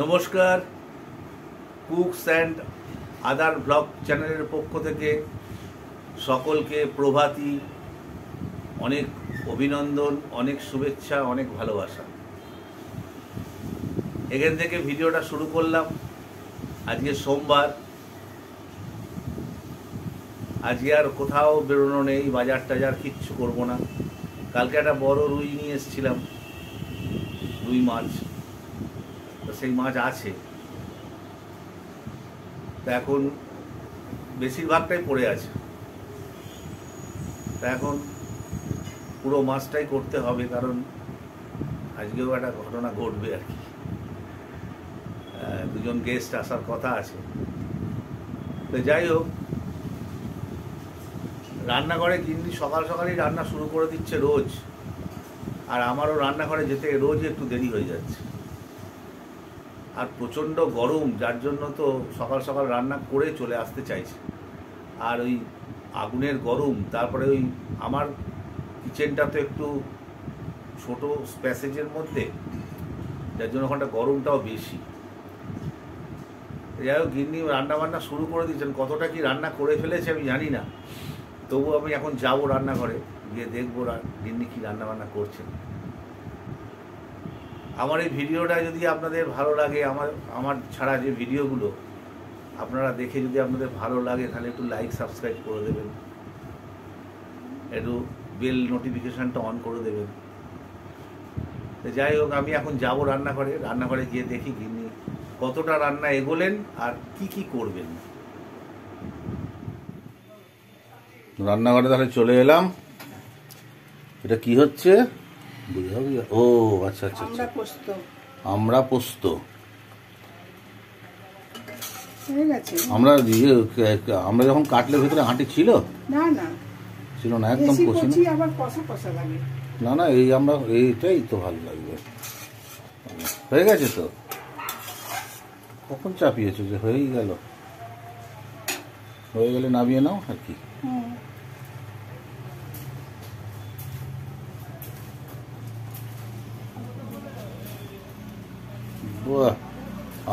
নমস্কার, cooks and other blog চ্যানেলের পক্ষ থেকে সকলকে প্রভাতী, অনেক অভিনন্দন, অনেক শুভেচ্ছা, অনেক ভালোবাসা। এখান থেকে ভিডিওটা শুরু করলাম। আজকে সোমবার, আজকে আর কোথাও বেরোনো নেই, বাজার টাজার কিচ্ছু করব না। কালকে একটা বড় রুই নিয়ে এসেছিলাম, রুই মাছ, তো সেই মাছ আছে। তা এখন বেশিরভাগটাই পড়ে আছে, তা এখন পুরো মাছটাই করতে হবে, কারণ আজকেও একটা ঘটনা ঘটবে আর কি। দুজন গেস্ট আসার কথা আছে। তো যাই হোক, রান্নাঘরে গিন্নি সকাল সকালই রান্না শুরু করে দিচ্ছে রোজ, আর আমারও রান্নাঘরে যেতে রোজ একটু দেরি হয়ে যাচ্ছে। আর প্রচণ্ড গরম, যার জন্য তো সকাল সকাল রান্না করে চলে আসতে চাইছে। আর ওই আগুনের গরম, তারপরে ওই আমার কিচেনটা তো একটু ছোট স্প্যাসেজের মধ্যে, যার জন্য ওখানটা গরমটাও বেশি। যাই হোক, গিন্নি রান্না বান্না শুরু করে দিয়েছেন। কতটা কি রান্না করে ফেলেছে আমি জানি না, তবু আমি এখন যাবো রান্নাঘরে, গিয়ে দেখবো গিন্নি কি রান্না বান্না করছেন। আমার এই ভিডিওটা যদি আপনাদের ভালো লাগে, আমার ছাড়া যে ভিডিওগুলো আপনারা দেখে যদি আপনাদের ভালো লাগে, তাহলে একটু লাইক সাবস্ক্রাইব করে দেবেন, একটু বেল নোটিফিকেশানটা অন করে দেবেন। তো যাই হোক, আমি এখন যাব রান্নাঘরে গিয়ে দেখি গিন্নি কতটা রান্না এগোলেন আর কি কি করবেন। রান্নাঘরে তাহলে চলে এলাম। এটা কি হচ্ছে? ও আচ্ছা আচ্ছা আচ্ছা, আমরা পোস্ত। আমরা যখন কাটলে ভেতরে আঁটি ছিল না, একদম না, এই আমরা এইটাই তো ভালো লাগবে। হয়ে গেছে তো, কখন চাপিয়েছো যে হয়েই গেল? হয়ে গেলে নামিয়ে নাও আর কি। বাহ,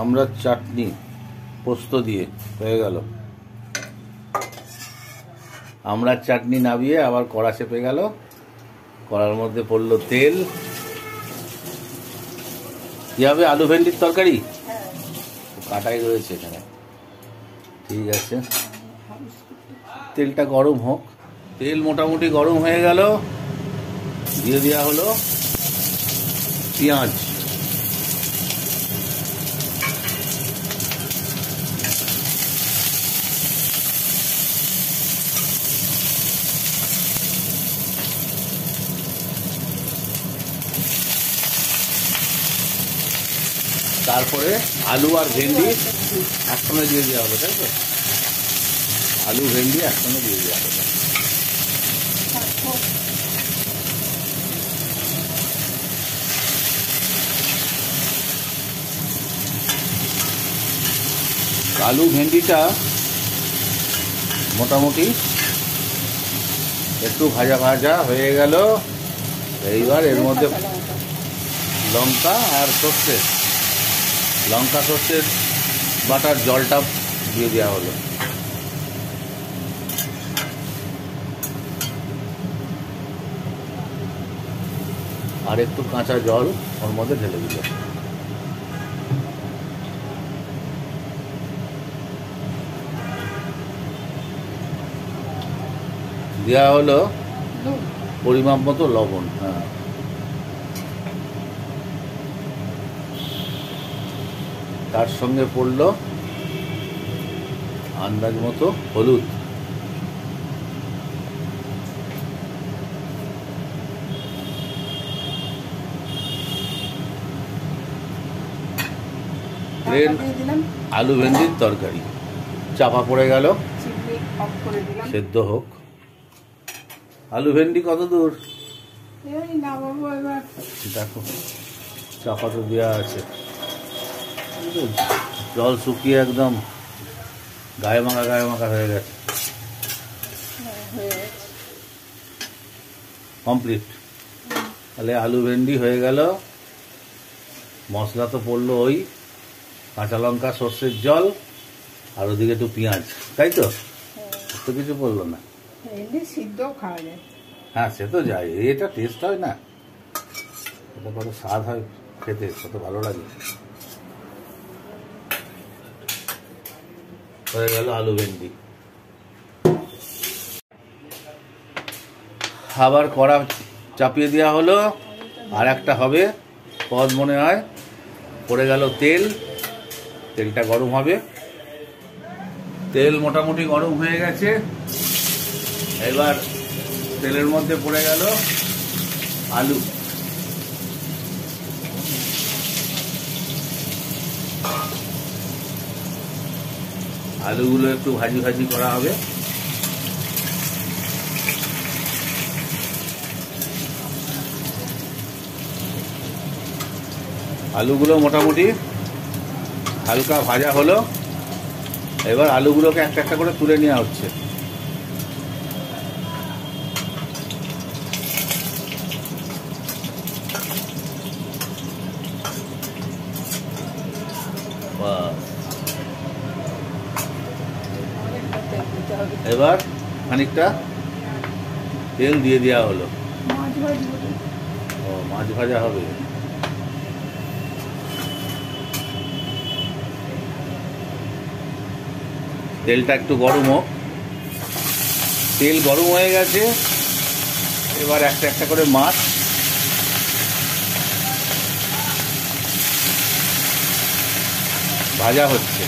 আমরা চাটনি পোস্ত দিয়ে হয়ে গেল। আমরা চাটনি নামিয়ে আবার কড়া চেপে গেল, কড়ার মধ্যে পড়লো তেল। কি হবে? আলু ভেন্ডির তরকারি কাটাই রয়েছে এখানে, ঠিক আছে। তেলটা গরম হোক। তেল মোটামুটি গরম হয়ে গেল, দিয়ে দেওয়া হলো পেঁয়াজ। তারপরে আলু আর ভেন্ডি একসঙ্গে দিয়ে দেওয়া হবে, তাই তো? আলু ভেন্ডি একসঙ্গে দিয়ে দেওয়া হবে। আলু ভেন্ডিটা মোটামুটি একটু ভাজা ভাজা হয়ে গেল। এইবার এর মধ্যে লঙ্কা আর সর্ষের বাটার জলটা দিয়ে দেওয়া হলো। আর একটু কাঁচা জল ওর মধ্যে ঢেলে দিল। দেওয়া হলো পরিমাপ মতো লবণ। হ্যাঁ, তার সঙ্গে পড়লো আন্দাজ মতো হলুদ। প্লেন আলু ভেন্ডির তরকারি চাপা পড়ে গেল, সেদ্ধ হোক। আলু ভেন্ডি কত দূর দেখো, চাপা তো দেওয়া আছে। জল শুকিয়ে একদম গায়ে মাখা হয়ে গেছে। কমপ্লিট। তাহলে আলু ভেন্ডি হয়ে গেল। মশলা তো পড়লো ওই কাঁচা লঙ্কা, সর্ষের জল, আর ওদিকে একটু পেঁয়াজ, তাই তো? তো কিছু বললো না। সিদ্ধ খাওয়া যায়। হ্যাঁ, সে তো যায়, এটা টেস্ট হয় না, এটা কত স্বাদ হয় খেতে, কত ভালো লাগে। হয়ে গেল আলু ভেন্ডি। আবার কড়া চাপিয়ে দেওয়া হলো, আর একটা হবে পদ মনে হয়। পড়ে গেল তেল, তেলটা গরম হবে। তেল মোটামুটি গরম হয়ে গেছে। এবার তেলের মধ্যে পড়ে গেল আলু। আলুগুলো একটু ভাজি ভাজি করা হবে। আলুগুলো মোটামুটি হালকা ভাজা হলো। এবার আলুগুলোকে একটা একটা করে তুলে নেওয়া হচ্ছে। এবার খানিকটা তেল দিয়ে দেওয়া হলো। ও, মাছ ভাজা হবে। তেলটা একটু গরম হোক। তেল গরম হয়ে গেছে। এবার একটা একটা করে মাছ ভাজা হচ্ছে।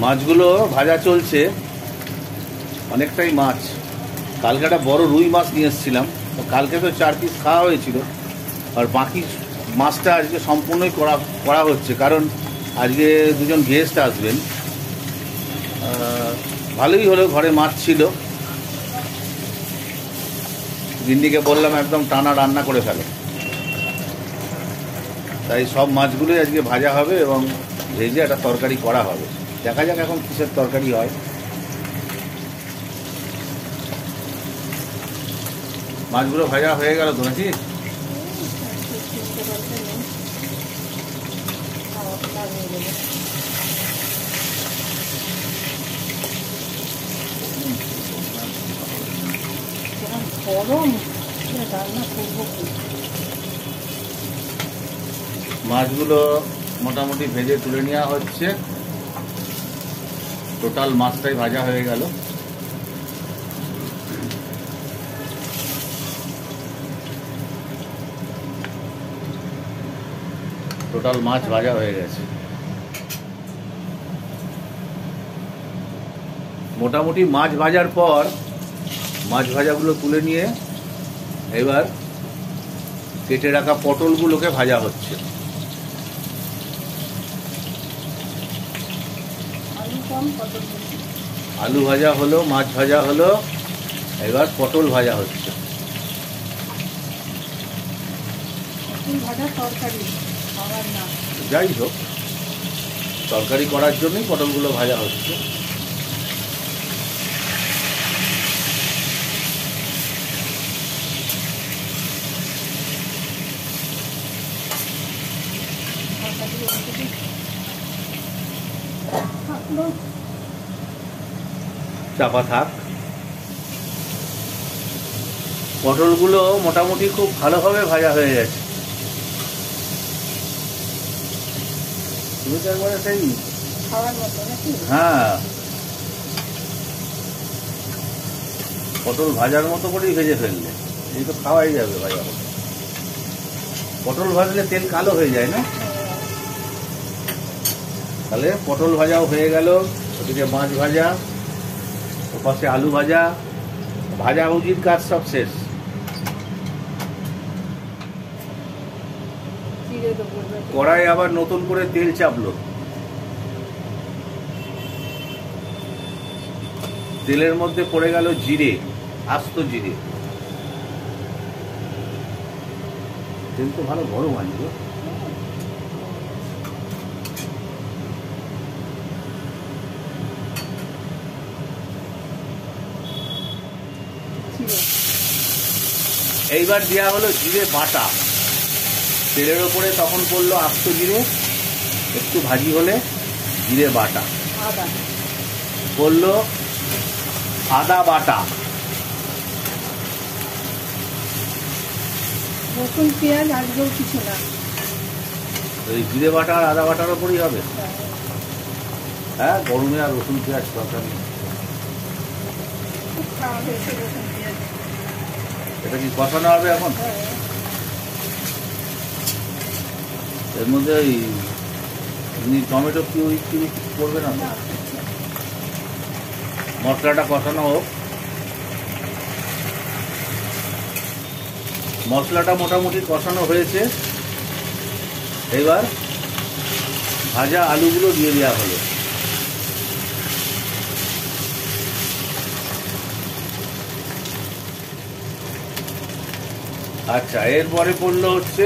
মাছগুলো ভাজা চলছে, অনেকটাই মাছ। কালকে একটা বড় রুই মাছ নিয়ে এসেছিলাম, তো কালকে তো 4 পিস খাওয়া হয়েছিল, আর বাকি মাছটা আজকে সম্পূর্ণই করা হচ্ছে, কারণ আজকে 2জন গেস্ট আসবেন। ভালোই হলো, ঘরে মাছ ছিল। গিন্নিকে বললাম একদম টানা রান্না করে ফেলো, তাই সব মাছগুলোই আজকে ভাজা হবে এবং ভেজে একটা তরকারি করা হবে। দেখা যাক এখন কিসের তরকারি হয়। মাছগুলো ভাজা হয়ে গেল তো নাকি? মাছগুলো মোটামুটি ভেজে তুলে নেওয়া হচ্ছে। টোটাল মাছটাই ভাজা হয়ে গেল। টোটাল মাছ ভাজা হয়ে গেছে। মোটামুটি মাছ ভাজার পর মাছ ভাজাগুলো তুলে নিয়ে এবার কেটে রাখা পটলগুলোকে ভাজা হচ্ছে। আলু ভাজা হলো, মাছ ভাজা হলো, এবার পটল ভাজা হচ্ছে। যাই হোক, তরকারি করার জন্যই পটলগুলো ভাজা হচ্ছে। চাপা থাক। পটলগুলো মোটামুটি খুব ভালোভাবে ভাজা হয়ে গেছে। হ্যাঁ, পটল ভাজার মতো করেই ভেজে ফেললে এই তো খাওয়াই যাবে ভাজা। পটল ভাজলে তেল কালো হয়ে যায় না? তাহলে পটল ভাজাও হয়ে গেল, ওদিকে মাছ ভাজা, ওপাশে আলু ভাজা, ভাজাভুজির কাজ সব শেষ। কড়াই আবার নতুন করে তেল চাপলো। তেলের মধ্যে পড়ে গেল জিরে, আস্ত জিরে। তেল তো ভালো গরম আছে। এইবার দেওয়া হলো জিরে বাটা। তেলের ওপরে তখন পড়লো আস্ত জিরে, একটু ভাজি হলে জিরে বাটা আদা পড়লো, আদা বাটা, রসুন পেঁয়াজ আজকেও কিছু না। এই জিরে বাটা আর আদা বাটার ওপরই হবে। হ্যাঁ, গরমে আর রসুন পেঁয়াজ দরকার নেই। খুব খাওয়া হয়েছে রসুন পেঁয়াজ। এটা কি কষানো হবে এখন? এর মধ্যে ওই টমেটো কি করবে না? না, মশলাটা কষানো হোক। মশলাটা মোটামুটি কষানো হয়েছে, এবার ভাজা আলুগুলো দিয়ে দেওয়া হলো। আচ্ছা, এরপরে পড়লো হচ্ছে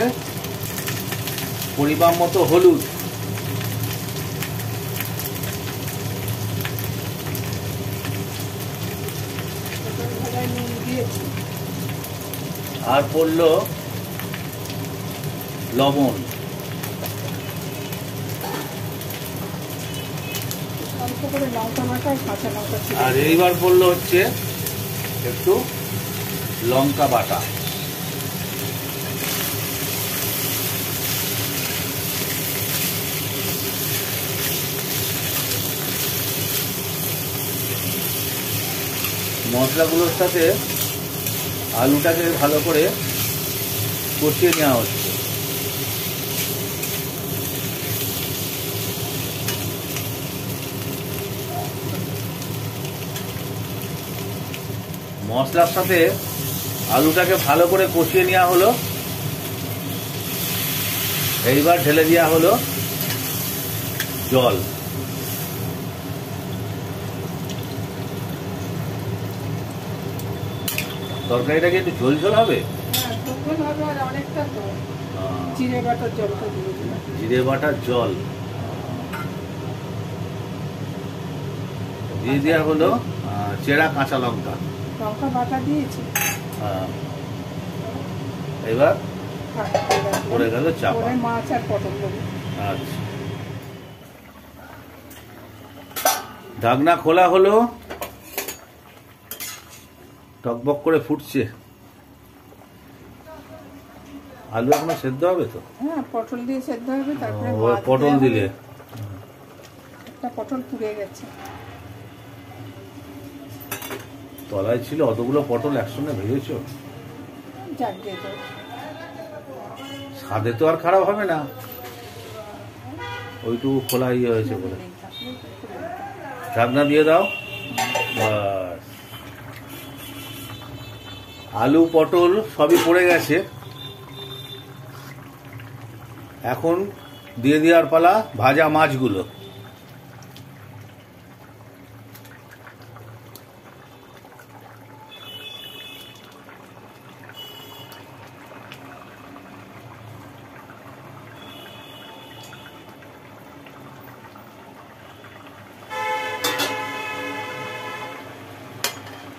পরিমাণ মতো হলুদ, পটল ভাজায় নুন দিয়েছি। আর পড়লো লবণ, অল্প করে লঙ্কা বাটা আর কাঁচা লঙ্কা ছিল। আর এইবার পড়লো হচ্ছে একটু লঙ্কা বাটা। মশলাগুলোর সাথে আলুটাকে ভালো করে কষিয়ে নেওয়া হচ্ছে। মশলার সাথে আলুটাকে ভালো করে কষিয়ে নেওয়া হলো। এইবার ঢেলে দেওয়া হলো জল। তরকারিটা কি একটু ঝোল ঝোল হবে? হ্যাঁ, তখন হবে আর অনেকটা তো জিরে বাটার জলটা দিয়ে দিলাম। জিরে বাটার জল দিয়ে দেওয়া হলো, চেরা কাঁচা লঙ্কা, লঙ্কা বাটা দিয়েছি। এবার পড়ে গেল চাপা। পরে মাছ আর পটল দেবো। আচ্ছা, ঢাকনা খোলা হলো, টকবক করে ফুটছে। আলু এখনো সেদ্ধ হবে তো? হ্যাঁ, পটল দিয়ে সেদ্ধ হবে, তারপরে ও, মাছ পটল দেওয়া হবে। দিলে একটা পটল পুড়ে গেছে। তলায় ছিল অতগুলো পটল একসঙ্গে ভেজেছো? যাক দিয়ে দেবো। স্বাদে তো আর খারাপ হবে না, ওইটুকু খোলা ইয়ে হয়েছে বলে। ঢাকনা দিয়ে দাও। বাস, আলু পটল সবই পড়ে গেছে। এখন দিয়ে দেওয়ার পালা ভাজা মাছগুলো।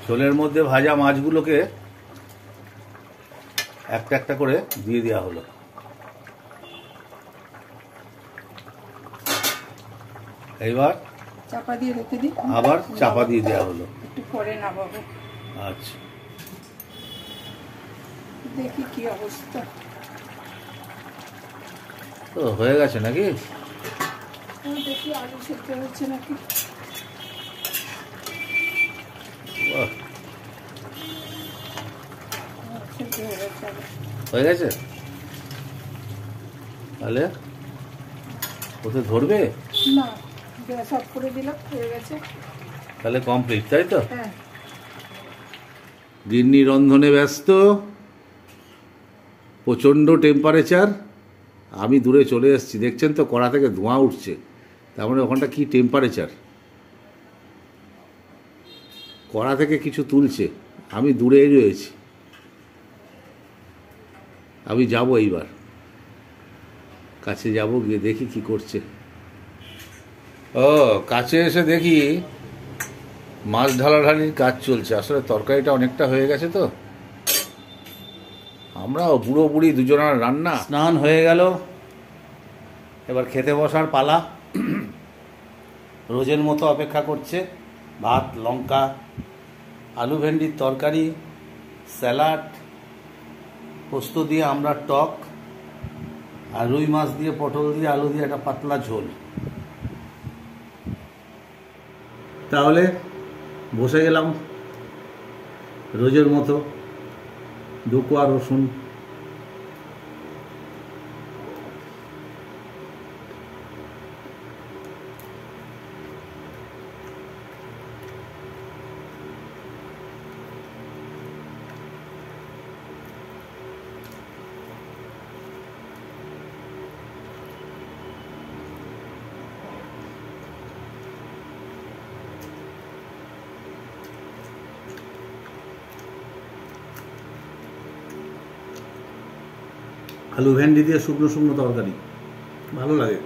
ঝোলের মধ্যে ভাজা মাছগুলোকে একটা একটা করে দিয়ে দেওয়া হলো। এইবার চাপা দিয়ে রেখে দিই। আবার চাপা দিয়ে দেওয়া হলো। একটু পরে নামাবো। আচ্ছা, দেখি কি অবস্থা। তো হয়ে গেছে নাকি? দেখি আলু সেদ্ধ হচ্ছে নাকি। বাহ, সেদ্ধ হয়ে গেছে আলু। হয়ে গেছে। তাহলে ওতে ধরবে? না, গ্যাস অফ করে দিলাম, হয়ে গেছে। তাহলে কমপ্লিট, তাই তো? হ্যাঁ। গিন্নি রন্ধনে ব্যস্ত, প্রচণ্ড টেম্পারেচার। আমি দূরে চলে এসেছি, দেখছেন তো কড়া থেকে ধোঁয়া উঠছে, তার মানে ওখানটা কী টেম্পারেচার। কড়া থেকে কিছু তুলছে, আমি দূরেই রয়েছি। আমি যাব, এইবার কাছে যাব, গিয়ে দেখি কি করছে। ও, কাছে এসে দেখি মাছ ঢালাঢালির কাজ চলছে। আসলে তরকারিটা অনেকটা হয়ে গেছে তো, আমরাও বুড়ো বুড়ি দুজনের রান্না। স্নান হয়ে গেল, এবার খেতে বসার পালা। রোজের মতো অপেক্ষা করছে ভাত, লঙ্কা, আলু ভেন্ডির তরকারি, স্যালাড, পোস্ত দিয়ে আমরা টক, আর রুই মাছ দিয়ে, পটল দিয়ে, আলু দিয়ে একটা পাতলা ঝোল। তাহলে বসে গেলাম রোজের মতো, দুকোয়া রসুন, আলু ভেন্ডি দিয়ে শুকনো শুকনো তরকারি ভালো লাগে।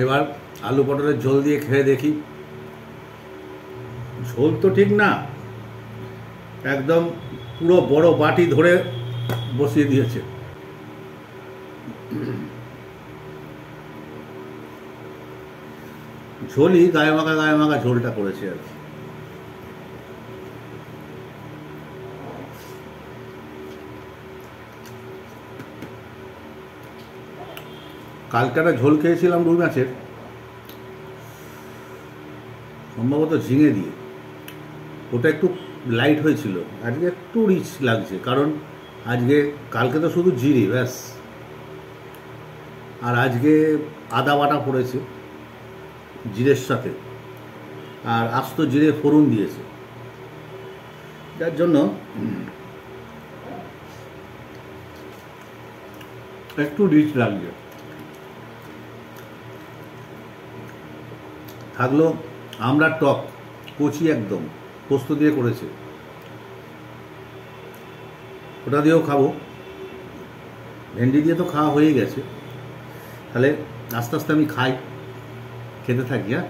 এবার আলু পটলের ঝোল দিয়ে খেয়ে দেখি। ঝোল তো ঠিক না, একদম পুরো বড় বাটি ধরে বসিয়ে দিয়েছে। ঝোলই গায়ে মাখা ঝোলটা করেছে আর কি। কালকে একটা ঝোল খেয়েছিলাম রুই মাছের, সম্ভবত ঝিঙে দিয়ে, ওটা একটু লাইট হয়েছিল। আজকে একটু রিচ লাগছে, কারণ আজকে, কালকে তো শুধু জিরে ব্যাস, আর আজকে আদা বাটা পড়েছে জিরের সাথে, আর আস্ত জিরে ফোড়ন দিয়েছে, যার জন্য একটু রিচ লাগছে। থাকলো আমরা টক, কচি একদম, পোস্ত দিয়ে করেছে, ওটা দিয়েও খাবো। ভেন্ডি দিয়ে তো খাওয়া হয়ে গেছে, তাহলে আস্তে আস্তে আমি খেতে থাকি। হ্যাঁ।